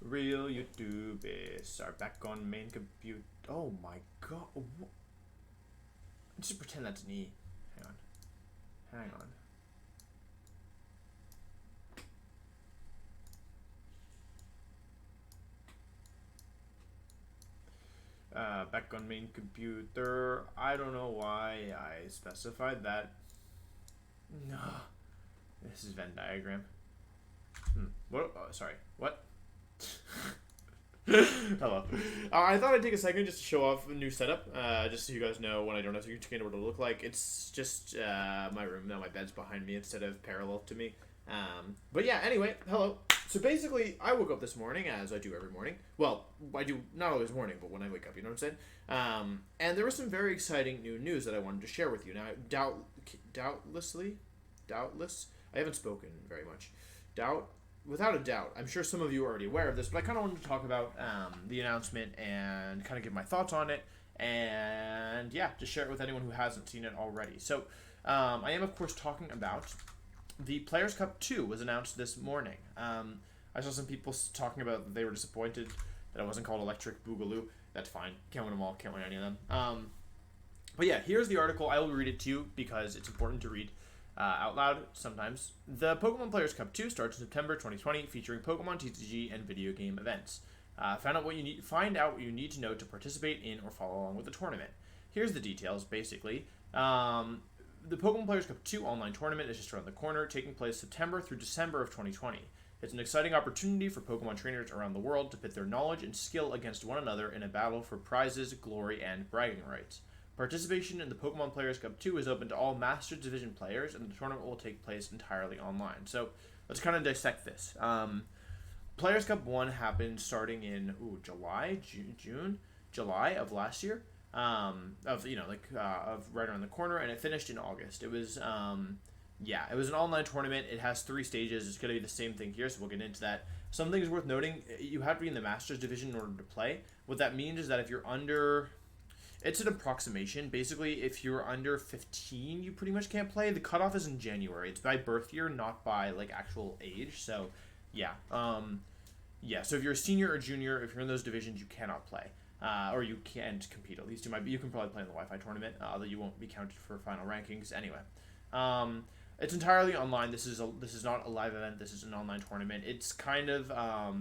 Real YouTubers are back on main computer. Oh my god. Just pretend that's me. Hang on. Hang on. Back on main computer. I don't know why I specified that. No. This is Venn diagram. What? Oh, sorry. What? Hello. I thought I'd take a second just to show off a new setup, just so you guys know when I don't have to change what it'll look like. It's just my room. Now my bed's behind me instead of parallel to me. But yeah, anyway, hello. So basically, I woke up this morning, as I do every morning. Well, I do not always morning, but when I wake up, you know what I'm saying? And there was some very exciting new news that I wanted to share with you. Now, doubtless, I haven't spoken very much. Without a doubt, I'm sure some of you are already aware of this, but I kind of wanted to talk about the announcement and kind of give my thoughts on it, and yeah, just share it with anyone who hasn't seen it already. So, I am, of course, talking about the Players' Cup 2 was announced this morning. I saw some people talking about that they were disappointed that it wasn't called Electric Boogaloo. That's fine. Can't win them all. Can't win any of them. But yeah, here's the article. I will read it to you because it's important to read out loud sometimes. The Pokemon Players Cup 2 starts in September 2020, featuring Pokemon TCG and video game events. Find out what you need to know to participate in or follow along with the tournament. Here's the details, basically. The Pokemon Players Cup 2 online tournament is just around the corner, taking place September through December of 2020. It's an exciting opportunity for Pokemon trainers around the world to pit their knowledge and skill against one another in a battle for prizes, glory, and bragging rights. Participation in the Pokemon Players Cup 2 is open to all Masters Division players, and the tournament will take place entirely online. So, let's kind of dissect this. Players Cup 1 happened starting in July of last year. Of right around the corner, and it finished in August. It was, it was an online tournament. It has 3 stages. It's going to be the same thing here, so we'll get into that. Some things worth noting, you have to be in the Masters Division in order to play. What that means is that if you're under... It's an approximation. Basically, if you're under 15, you pretty much can't play. The cutoff is in January. It's by birth year, not by, actual age. So, yeah. So if you're a senior or junior, if you're in those divisions, you cannot play. Or you can't compete, at least. You can probably play in the Wi-Fi tournament, although you won't be counted for final rankings. Anyway. It's entirely online. This is not a live event. This is an online tournament. It's kind of,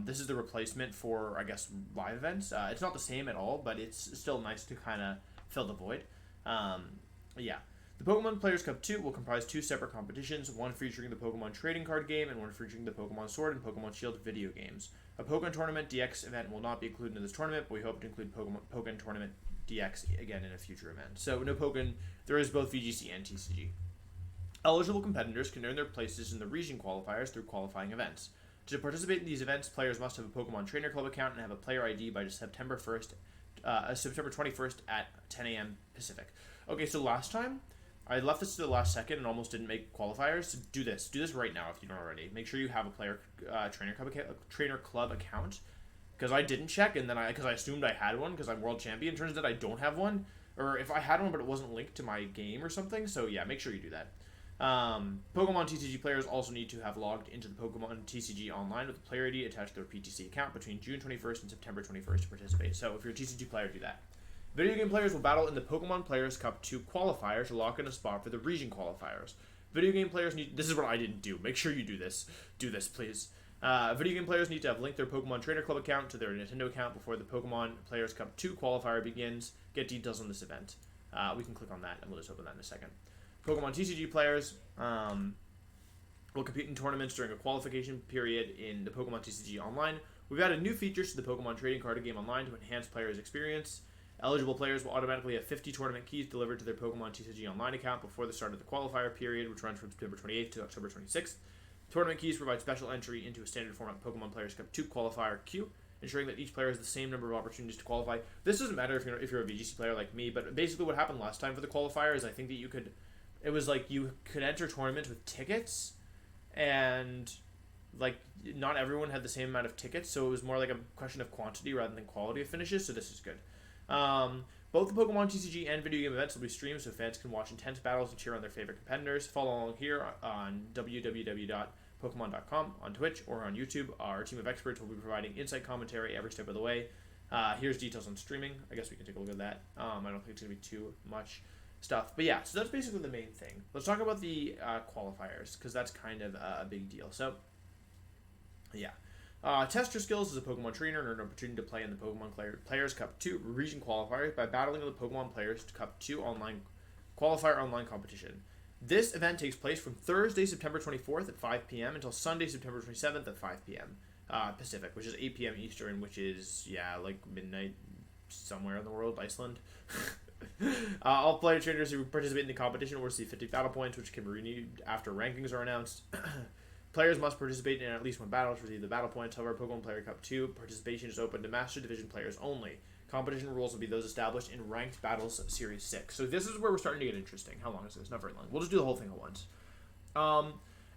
this is the replacement for, I guess, live events. It's not the same at all, but it's still nice to kind of fill the void. The Pokemon Players Cup 2 will comprise 2 separate competitions, one featuring the Pokemon trading card game and one featuring the Pokemon Sword and Pokemon Shield video games. A Pokemon Tournament DX event will not be included in this tournament, but we hope to include Pokemon Tournament DX again in a future event. So, no Pokemon, there is both VGC and TCG. Eligible competitors can earn their places in the region qualifiers through qualifying events. To participate in these events, players must have a Pokemon Trainer Club account and have a player ID by September 21st at 10 a.m. Pacific. Okay, so last time, I left this to the last second and almost didn't make qualifiers. So do this. Do this right now if you don't already. Make sure you have a player trainer club account. Because I didn't check, and then because I assumed I had one because I'm world champion. Turns out I don't have one. Or if I had one but it wasn't linked to my game or something. So yeah, make sure you do that. Pokemon TCG players also need to have logged into the Pokemon TCG online with a player ID attached to their PTC account between June 21st and September 21st to participate. So if you're a TCG player, do that. Video game players will battle in the Pokemon Players Cup 2 qualifier to lock in a spot for the region qualifiers. Video game players need... This is what I didn't do. Make sure you do this. Do this, please. Video game players need to have linked their Pokemon Trainer Club account to their Nintendo account before the Pokemon Players Cup 2 qualifier begins. Get details on this event. We can click on that, and we'll just open that in a second. Pokemon TCG players will compete in tournaments during a qualification period in the Pokemon TCG Online. We've added new features to the Pokemon Trading Card Game Online to enhance players' experience. Eligible players will automatically have 50 tournament keys delivered to their Pokemon TCG Online account before the start of the qualifier period, which runs from September 28th to October 26th. Tournament keys provide special entry into a standard format Pokemon Players Cup 2 qualifier queue, ensuring that each player has the same number of opportunities to qualify. This doesn't matter if you're a VGC player like me, but basically what happened last time for the qualifier is I think that you could enter tournaments with tickets, and not everyone had the same amount of tickets, so it was more like a question of quantity rather than quality of finishes, so this is good. Both the Pokemon TCG and video game events will be streamed so fans can watch intense battles and cheer on their favorite competitors. Follow along here on Pokemon.com, on Twitch, or on YouTube. Our team of experts will be providing insight commentary every step of the way. Here's details on streaming. I guess we can take a look at that. I don't think it's going to be too much stuff. But yeah, so that's basically the main thing. Let's talk about the qualifiers, because that's kind of a big deal. So, yeah. Test your skills as a Pokemon trainer and earn an opportunity to play in the Pokemon Players Cup 2 region qualifiers by battling in the Pokemon Players Cup 2 online qualifier online competition. This event takes place from Thursday, September 24th at 5 p.m. until Sunday, September 27th at 5 p.m. Pacific, which is 8 p.m. Eastern, which is, yeah, like midnight somewhere in the world, Iceland. All player trainers who participate in the competition will receive 50 battle points, which can be renewed after rankings are announced. Players must participate in at least one battle to receive the battle points. However, Pokemon Player Cup 2 participation is open to Master Division players only. Competition rules will be those established in Ranked Battles Series 6. So this is where we're starting to get interesting. How long is this? Not very long. We'll just do the whole thing at once.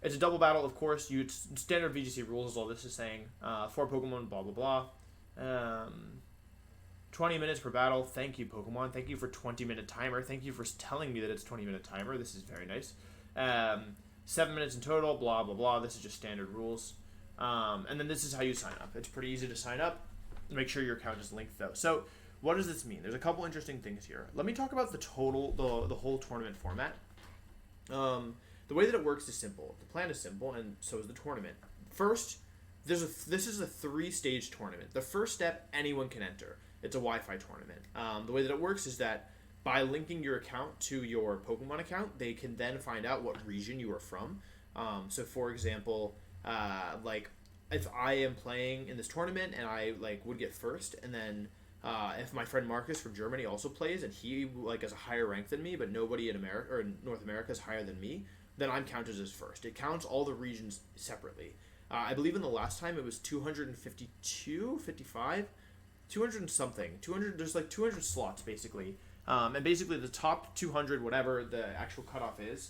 It's a double battle, of course. Standard VGC rules is all this is saying. 4 Pokemon, blah, blah, blah. 20 minutes per battle. Thank you, Pokemon. Thank you for 20-minute timer. Thank you for telling me that it's 20-minute timer. This is very nice. 7 minutes in total, blah, blah, blah. This is just standard rules. And then this is how you sign up. It's pretty easy to sign up. Make sure your account is linked, though. So what does this mean? There's a couple interesting things here. Let me talk about the whole tournament format. The way that it works is simple. The plan is simple, and so is the tournament. First, this is a 3-stage tournament. The first step, anyone can enter. It's a Wi-Fi tournament. The way that it works is that by linking your account to your Pokemon account, they can then find out what region you are from. So, for example, like if I am playing in this tournament and I would get first, and then if my friend Marcus from Germany also plays and he has a higher rank than me, but nobody in America or in North America is higher than me, then I'm counted as first. It counts all the regions separately. I believe in the last time it was 252, 55, 200 and something. 200. There's 200 slots basically. And basically the top 200, whatever the actual cutoff is,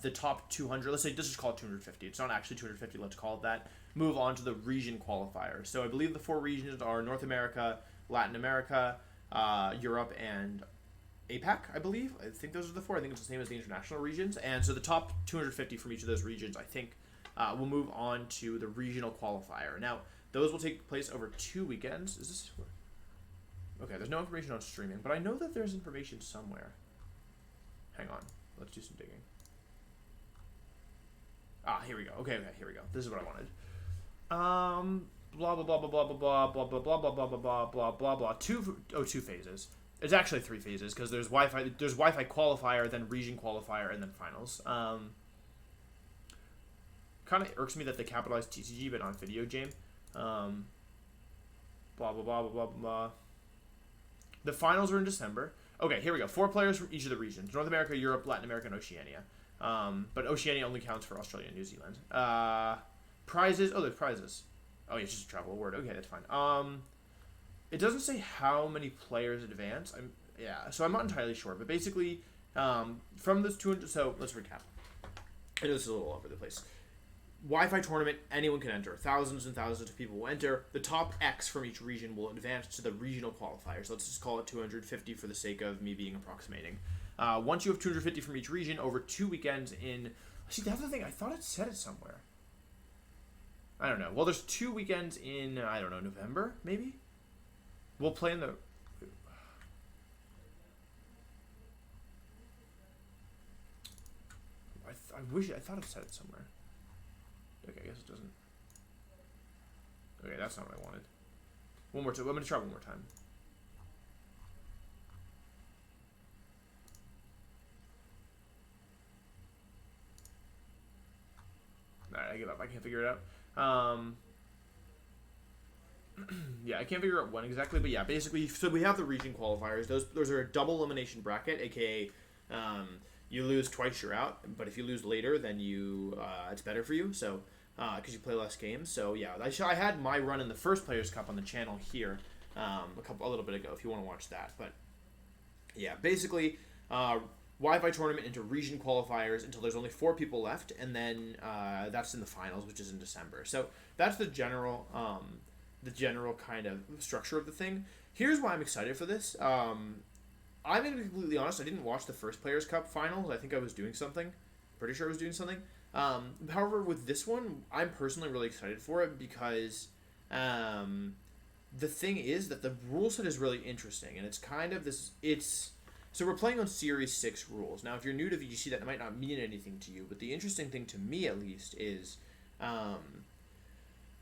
the top 200, let's say this is called 250. It's not actually 250, let's call it that. Move on to the region qualifier. So I believe the 4 regions are North America, Latin America, Europe, and APAC, I believe. I think those are the 4. I think it's the same as the international regions. And so the top 250 from each of those regions, I think, will move on to the regional qualifier. Now, those will take place over 2 weekends. Is this... Okay, there's no information on streaming, but I know that there's information somewhere. Hang on. Let's do some digging. Here we go. Okay, here we go. This is what I wanted. Blah, blah, blah, blah, blah, blah, blah, blah, blah, blah, blah, blah, blah, blah, blah. 2 phases. It's actually 3 phases, because there's Wi-Fi qualifier, then region qualifier, and then finals. Kind of irks me that they capitalized TCG, but not video game. Blah, blah, blah, blah, blah, blah. The finals are in December. Okay, here we go. 4 players from each of the regions. North America, Europe, Latin America, and Oceania. But Oceania only counts for Australia and New Zealand. Prizes. Oh, there's prizes. Oh, yeah, it's just a travel award. Okay, that's fine. It doesn't say how many players advance. So I'm not entirely sure. But basically, from this 200... So, let's recap. I know this is a little all over the place. Wi-Fi tournament, anyone can enter. Thousands and thousands of people will enter. The top X from each region will advance to the regional qualifiers. Let's just call it 250 for the sake of me being approximating. Once you have 250 from each region, over 2 weekends in... See, that's the thing. I thought it said it somewhere. I don't know. Well, there's 2 weekends in, I don't know, November, maybe? We'll play in the... I thought it said it somewhere. Okay, I guess it doesn't. Okay, that's not what I wanted. One more time. I'm going to try one more time. Alright, I give up. I can't figure it out. Yeah, I can't figure out when exactly, but yeah, basically, so we have the region qualifiers. Those are a double elimination bracket, aka you lose twice, you're out. But if you lose later, then it's better for you. So because you play less games. So yeah, I had my run in the first Players Cup on the channel here a little bit ago. If you want to watch that, but yeah, basically Wi-Fi tournament into region qualifiers until there's only 4 people left, and then that's in the finals, which is in December. So that's the general kind of structure of the thing. Here's why I'm excited for this. I'm going to be completely honest. I didn't watch the first Players Cup finals. I think I was doing something. Pretty sure I was doing something. However, with this one, I'm personally really excited for it because the thing is that the rule set is really interesting, and it's kind of this. So we're playing on Series 6 rules. Now, if you're new to VGC, that might not mean anything to you, but the interesting thing to me, at least, is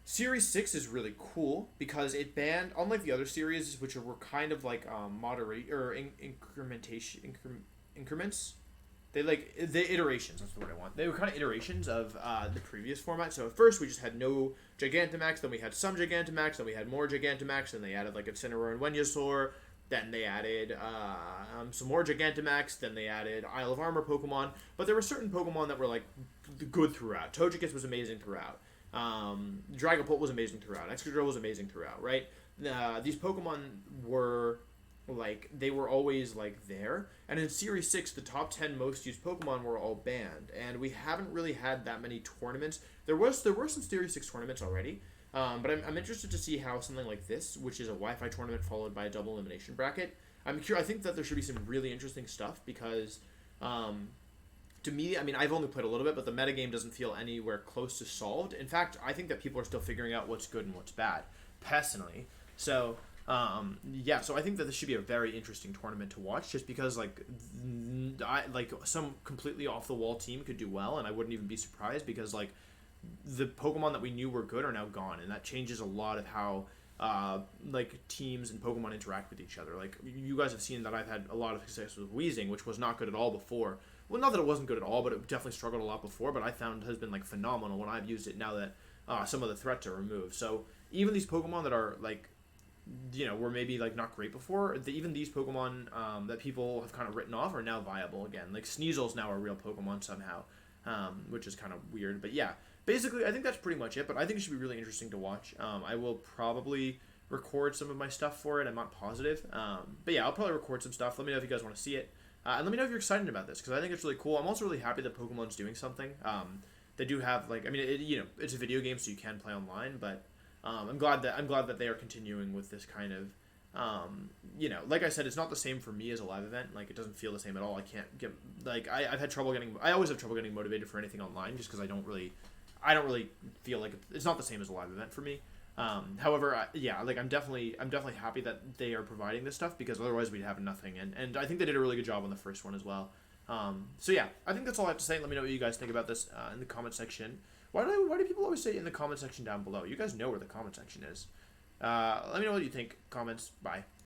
Series 6 is really cool because it banned, unlike the other series, which were kind of like increments. The iterations, that's the word I want. They were kind of iterations of the previous format. So at first we just had no Gigantamax, then we had some Gigantamax, then we had more Gigantamax, then they added like Incineroar and Venusaur, then they added some more Gigantamax, then they added Isle of Armor Pokemon, but there were certain Pokemon that were like good throughout. Togekiss was amazing throughout. Dragapult was amazing throughout. Excadrill was amazing throughout, right? These Pokemon were like, they were always like there, and in Series 6 the top 10 most used Pokemon were all banned, and we haven't really had that many tournaments. There were some Series 6 tournaments already, but I'm interested to see how something like this, which is a Wi-Fi tournament followed by a double elimination bracket, I think that there should be some really interesting stuff because to me, I mean, I've only played a little bit, but the metagame doesn't feel anywhere close to solved. In fact, I think that people are still figuring out what's good and what's bad, personally. So so I think that this should be a very interesting tournament to watch, just because some completely off the wall team could do well, and I wouldn't even be surprised because like the Pokemon that we knew were good are now gone, and that changes a lot of how teams and Pokemon interact with each other. Like, you guys have seen that I've had a lot of success with Weezing, which was not good at all before. Well, not that it wasn't good at all, but it definitely struggled a lot before, but I found has been like phenomenal when I've used it now that some of the threats are removed. So even these Pokemon that are like, were maybe like not great before, even these Pokemon that people have kind of written off are now viable again. Like Sneasel's now a real Pokemon somehow, which is kind of weird. But yeah, basically I think that's pretty much it, but I think it should be really interesting to watch. I will probably record some of my stuff for it. I'm not positive. But yeah, I'll probably record some stuff. Let me know if you guys want to see it. And let me know if you're excited about this, because I think it's really cool. I'm also really happy that Pokemon's doing something. They do have it's a video game, so you can play online, but I'm glad that they are continuing with this kind of, like I said, it's not the same for me as a live event. Like, it doesn't feel the same at all. I can't get, like, I always have trouble getting motivated for anything online, just because I don't really feel like it's not the same as a live event for me. However, I'm definitely happy that they are providing this stuff, because otherwise we'd have nothing. And I think they did a really good job on the first one as well. So yeah, I think that's all I have to say. Let me know what you guys think about this in the comment section. Why do people always say in the comment section down below? You guys know where the comment section is. Let me know what you think. Comments. Bye.